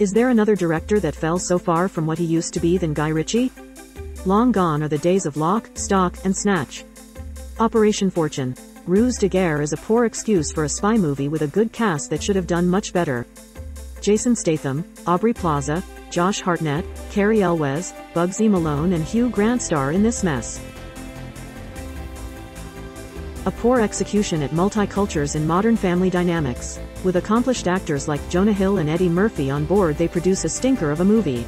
Is there another director that fell so far from what he used to be than Guy Ritchie? Long gone are the days of Lock, Stock, and Snatch. Operation Fortune. Ruse de Guerre is a poor excuse for a spy movie with a good cast that should have done much better. Jason Statham, Aubrey Plaza, Josh Hartnett, Cary Elwes, Bugsy Malone and Hugh Grant star in this mess. A poor execution at multicultures in modern family dynamics. With accomplished actors like Jonah Hill and Eddie Murphy on board, they produce a stinker of a movie.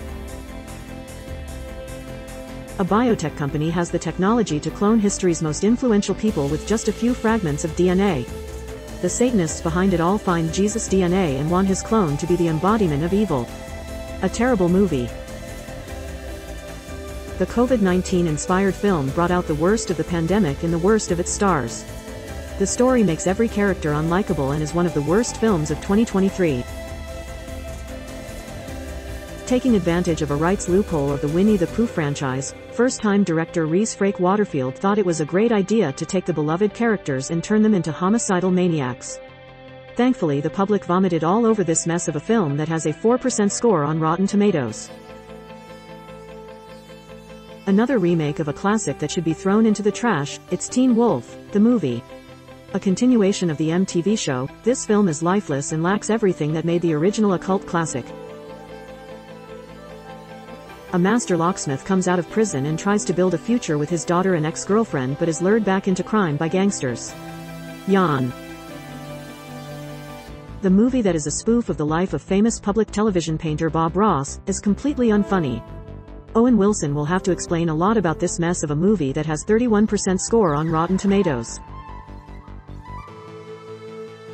A biotech company has the technology to clone history's most influential people with just a few fragments of DNA. The Satanists behind it all find Jesus' DNA and want his clone to be the embodiment of evil. A terrible movie. The COVID-19 inspired film brought out the worst of the pandemic in the worst of its stars. The story makes every character unlikable and is one of the worst films of 2023. Taking advantage of a rights loophole of the Winnie the Pooh franchise, first-time director Rhys Frake Waterfield thought it was a great idea to take the beloved characters and turn them into homicidal maniacs. Thankfully, the public vomited all over this mess of a film that has a 4% score on Rotten Tomatoes. Another remake of a classic that should be thrown into the trash, it's Teen Wolf, the movie. A continuation of the MTV show, this film is lifeless and lacks everything that made the original a cult classic. A master locksmith comes out of prison and tries to build a future with his daughter and ex-girlfriend but is lured back into crime by gangsters. Yawn. The movie that is a spoof of the life of famous public television painter Bob Ross, is completely unfunny. Owen Wilson will have to explain a lot about this mess of a movie that has 31% score on Rotten Tomatoes.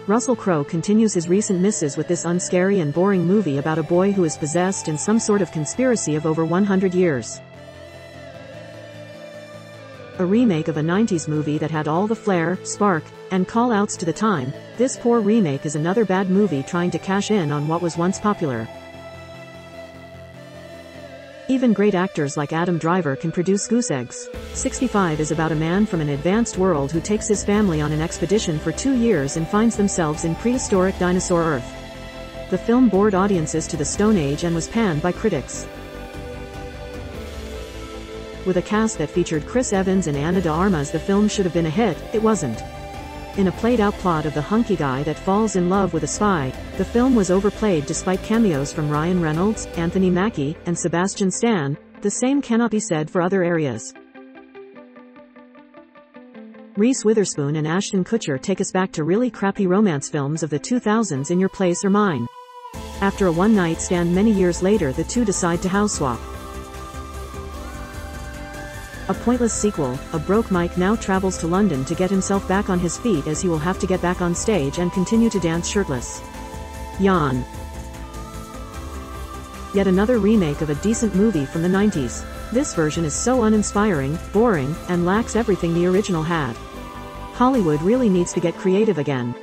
Russell Crowe continues his recent misses with this unscary and boring movie about a boy who is possessed in some sort of conspiracy of over 100 years. A remake of a 90s movie that had all the flair, spark, and call-outs to the time, this poor remake is another bad movie trying to cash in on what was once popular. Even great actors like Adam Driver can produce goose eggs. 65 is about a man from an advanced world who takes his family on an expedition for 2 years and finds themselves in prehistoric dinosaur Earth. The film bored audiences to the Stone Age and was panned by critics. With a cast that featured Chris Evans and Ana de Armas, the film should have been a hit, it wasn't. In a played-out plot of the hunky guy that falls in love with a spy, the film was overplayed despite cameos from Ryan Reynolds, Anthony Mackie, and Sebastian Stan. The same cannot be said for other areas. Reese Witherspoon and Ashton Kutcher take us back to really crappy romance films of the 2000s. In Your Place or Mine. After a one-night stand many years later, the two decide to house swap. A pointless sequel, a broke Mike now travels to London to get himself back on his feet as he will have to get back on stage and continue to dance shirtless. Yawn. Yet another remake of a decent movie from the 90s. This version is so uninspiring, boring, and lacks everything the original had. Hollywood really needs to get creative again.